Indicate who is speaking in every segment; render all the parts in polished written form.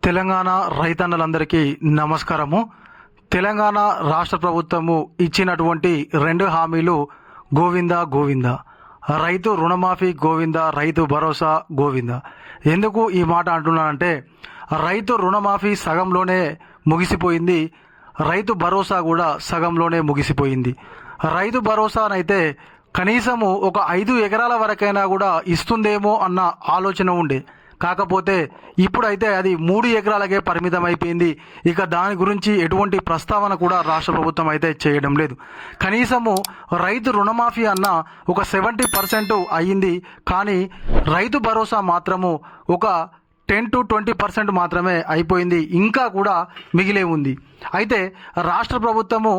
Speaker 1: తెలంగాణ రైతన్నలందరికీ నమస్కారము. తెలంగాణ రాష్ట్ర ప్రభుత్వము ఇచ్చినటువంటి 2 హామీలు గోవింద గోవింద. రైతు రుణమాఫీ గోవింద, రైతు భరోసా గోవింద. ఎందుకు ఈ మాట అంటున్నానంటే, రైతు రుణమాఫీ సగంలోనే ముగిసిపోయింది, రైతు భరోసా కూడా సగంలోనే ముగిసిపోయింది. రైతు భరోసానైతే కనీసము ఒక 5 ఎకరాల వరకైనా కూడా ఇస్తుందేమో అన్న ఆలోచన ఉండే. కాకపోతే ఇప్పుడైతే అది 3 ఎకరాలకే పరిమితం అయిపోయింది. ఇక దాని గురించి ఎటువంటి ప్రస్తావన కూడా రాష్ట్ర ప్రభుత్వం అయితే చేయడం లేదు. కనీసము రైతు రుణమాఫీ అన్న ఒక 70% అయ్యింది, కానీ రైతు భరోసా మాత్రము ఒక 10 to 20% మాత్రమే అయిపోయింది, ఇంకా కూడా మిగిలే ఉంది. అయితే రాష్ట్ర ప్రభుత్వము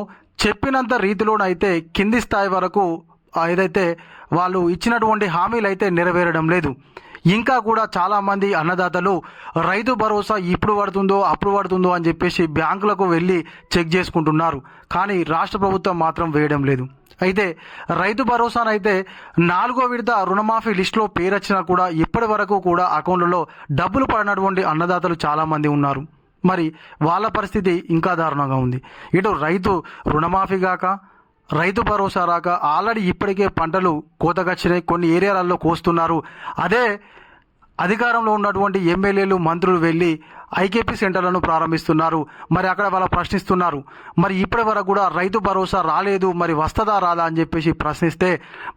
Speaker 1: చెప్పినంత రీతిలోనైతే కింది స్థాయి వరకు ఏదైతే వాళ్ళు ఇచ్చినటువంటి హామీలు అయితే నెరవేరడం లేదు. ఇంకా కూడా చాలామంది అన్నదాతలు రైతు భరోసా ఇప్పుడు పడుతుందో అప్పుడు పడుతుందో అని చెప్పేసి బ్యాంకులకు వెళ్ళి చెక్ చేసుకుంటున్నారు, కానీ రాష్ట్ర ప్రభుత్వం మాత్రం వేయడం లేదు. అయితే రైతు భరోసానైతే 4వ విడత రుణమాఫీ లిస్టులో పేరు వచ్చినా కూడా ఇప్పటి వరకు కూడా అకౌంట్లలో డబ్బులు పడినటువంటి అన్నదాతలు చాలామంది ఉన్నారు. మరి వాళ్ళ పరిస్థితి ఇంకా దారుణంగా ఉంది. ఇటు రైతు రుణమాఫీ కాక రైతు భరోసా రాక ఆల్రెడీ ఇప్పటికే పంటలు కోతకొచ్చినాయి, కొన్ని ఏరియాలలో కోస్తున్నారు. అదే అధికారంలో ఉన్నటువంటి ఎమ్మెల్యేలు మంత్రులు వెళ్ళి ఐకేపీ సెంటర్లను ప్రారంభిస్తున్నారు. మరి అక్కడ వాళ్ళు ప్రశ్నిస్తున్నారు, మరి ఇప్పటి వరకు కూడా రైతు భరోసా రాలేదు, మరి వస్తుందా రాదా అని చెప్పేసి ప్రశ్నిస్తే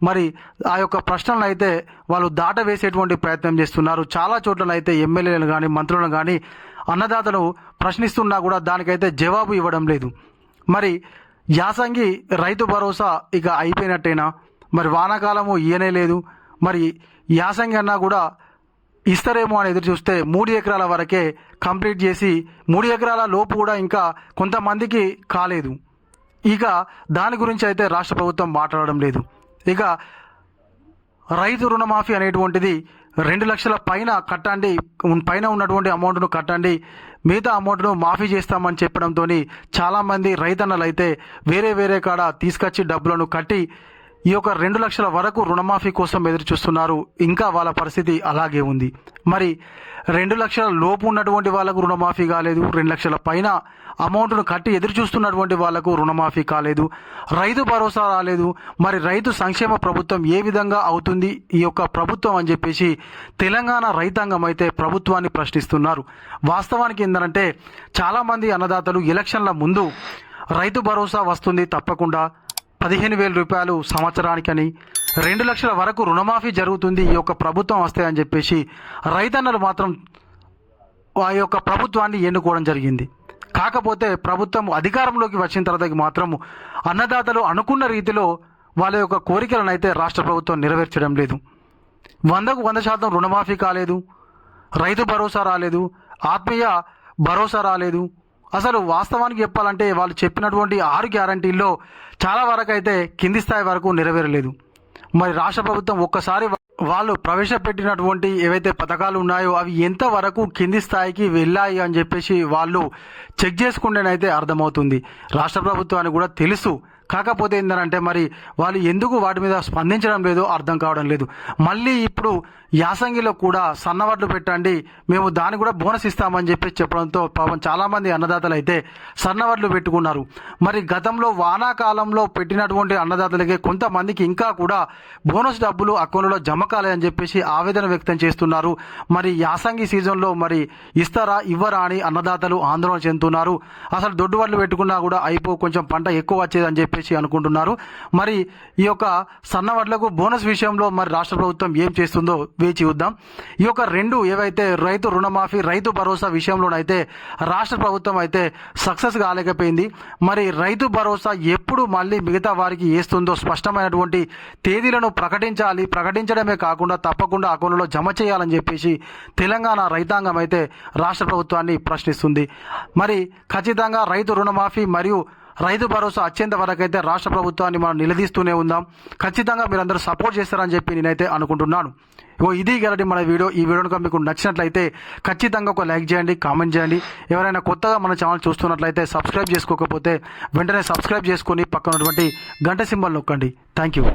Speaker 1: మరి ఆ యొక్క ప్రశ్నలను అయితే వాళ్ళు దాటవేసేటువంటి ప్రయత్నం చేస్తున్నారు. చాలా చోట్లనైతే ఎమ్మెల్యేలను కానీ మంత్రులను కానీ అన్నదాతలు ప్రశ్నిస్తున్నా కూడా దానికైతే జవాబు ఇవ్వడం లేదు. మరి యాసంగి రైతు భరోసా ఇక అయిపోయినట్టేనా? మరి వానాకాలము ఇయనే లేదు, మరి యాసంగి అన్నా కూడా ఇస్తారేమో అని ఎదురు చూస్తే 3 ఎకరాల వరకే కంప్లీట్ చేసి 3 ఎకరాల లోపు కూడా ఇంకా కొంతమందికి కాలేదు. ఇక దాని గురించి అయితే రాష్ట్ర ప్రభుత్వం మాట్లాడడం లేదు. ఇక రైతు రుణమాఫీ అనేటువంటిది 2 లక్షల పైన కట్టండి, పైన ఉన్నటువంటి అమౌంట్ను కట్టండి, మిగతా అమౌంట్ను మాఫీ చేస్తామని చెప్పడంతో చాలామంది రైతన్నలు అయితే వేరే కాడ తీసుకొచ్చి డబ్బులను కట్టి ఈ యొక్క 2 లక్షల వరకు రుణమాఫీ కోసం ఎదురు చూస్తున్నారు. ఇంకా వాళ్ళ పరిస్థితి అలాగే ఉంది. మరి 2 లక్షల లోపు ఉన్నటువంటి వాళ్ళకు రుణమాఫీ కాలేదు, 2 లక్షల పైన అమౌంట్ను కట్టి ఎదురు చూస్తున్నటువంటి వాళ్లకు రుణమాఫీ కాలేదు, రైతు భరోసా రాలేదు. మరి రైతు సంక్షేమ ప్రభుత్వం ఏ విధంగా అవుతుంది ఈ యొక్క ప్రభుత్వం అని చెప్పేసి తెలంగాణ రైతాంగం అయితే ప్రభుత్వాన్ని ప్రశ్నిస్తున్నారు. వాస్తవానికి ఏంటంటే, చాలామంది అన్నదాతలు ఎలక్షన్ల ముందు రైతు భరోసా వస్తుంది తప్పకుండా, 15,000 రూపాయలు సంవత్సరానికని, 2 లక్షల వరకు రుణమాఫీ జరుగుతుంది ఈ యొక్క ప్రభుత్వం వస్తే అని చెప్పేసి రైతన్నలు మాత్రం ఆ యొక్క ప్రభుత్వాన్ని ఎన్నుకోవడం జరిగింది. కాకపోతే ప్రభుత్వం అధికారంలోకి వచ్చిన తర్వాత మాత్రం అన్నదాతలు అనుకున్న రీతిలో వాళ్ళ యొక్క కోరికలను అయితే రాష్ట్ర ప్రభుత్వం నెరవేర్చడం లేదు. 100కు 100% రుణమాఫీ కాలేదు, రైతు భరోసా రాలేదు, ఆత్మీయ భరోసా రాలేదు. అసలు వాస్తవానికి చెప్పాలంటే వాళ్ళు చెప్పినటువంటి 6 గ్యారంటీల్లో చాలా వరకు అయితే కింది స్థాయి వరకు నెరవేరలేదు. మరి రాష్ట్ర ప్రభుత్వం ఒక్కసారి వాళ్ళు ప్రవేశపెట్టినటువంటి ఏవైతే పథకాలు ఉన్నాయో అవి ఎంతవరకు కింది స్థాయికి వెళ్ళాయి అని చెప్పేసి వాళ్ళు చెక్ చేసుకుంటేనైతే అర్థమవుతుంది. రాష్ట్ర ప్రభుత్వానికి కూడా తెలుసు. కాకపోతే ఏంటంటే మరి వాళ్ళు ఎందుకు వాటి మీద స్పందించడం లేదో అర్థం కావడం లేదు. మళ్ళీ ఇప్పుడు యాసంగిలో కూడా సన్నవడ్లు పెట్టండి, మేము దాన్ని కూడా బోనస్ ఇస్తామని చెప్పేసి చెప్పడంతో పాపం చాలామంది అన్నదాతలు అయితే సన్నవడ్లు పెట్టుకున్నారు. మరి గతంలో వానాకాలంలో పెట్టినటువంటి అన్నదాతలకే కొంతమందికి ఇంకా కూడా బోనస్ డబ్బులు అకౌంట్లో జమ కాలేదని చెప్పేసి ఆవేదన వ్యక్తం చేస్తున్నారు. మరి యాసంగి సీజన్లో మరి ఇస్తారా ఇవ్వరా అని అన్నదాతలు ఆందోళన చెందుతున్నారు. అసలు దొడ్డు వడ్లు పెట్టుకున్నా కూడా కొంచెం పంట ఎక్కువ వచ్చేదని చెప్పేసి అనుకుంటున్నారు. మరి ఈ యొక్క సన్నవడ్లకు బోనస్ విషయంలో మరి రాష్ట్ర ప్రభుత్వం ఏం చేస్తుందో వేచి చూద్దాం. ఈ యొక్క 2 ఏవైతే రైతు రుణమాఫీ రైతు భరోసా విషయంలోనైతే రాష్ట్ర ప్రభుత్వం అయితే సక్సెస్ కాలేకపోయింది. మరి రైతు భరోసా ఎప్పుడు మళ్ళీ మిగతా వారికి వేస్తుందో స్పష్టమైనటువంటి తేదీలను ప్రకటించాలి. ప్రకటించడమే కాకుండా తప్పకుండా అకౌంట్లో జమ చేయాలని చెప్పేసి తెలంగాణ రైతాంగం అయితే రాష్ట్ర ప్రభుత్వాన్ని ప్రశ్నిస్తుంది. మరి ఖచ్చితంగా రైతు రుణమాఫీ మరియు రైతు భరోసా వచ్చేంత వరకు అయితే రాష్ట్ర ప్రభుత్వాన్ని మనం నిలదీస్తూనే ఉందాం. ఖచ్చితంగా మీరందరూ సపోర్ట్ చేస్తారని చెప్పి నేనైతే అనుకుంటున్నాను. ఇది గలటి మన వీడియో. ఈ వీడియో కనుక మీకు నచ్చినట్లయితే ఖచ్చితంగా ఒక లైక్ చేయండి, కామెంట్ చేయండి. ఎవరైనా కొత్తగా మన ఛానల్ చూస్తున్నట్లయితే సబ్స్క్రైబ్ చేసుకోకపోతే వెంటనే సబ్స్క్రైబ్ చేసుకొని పక్కన ఉన్నటువంటి గంట సింబల్ నొక్కండి. Thank you.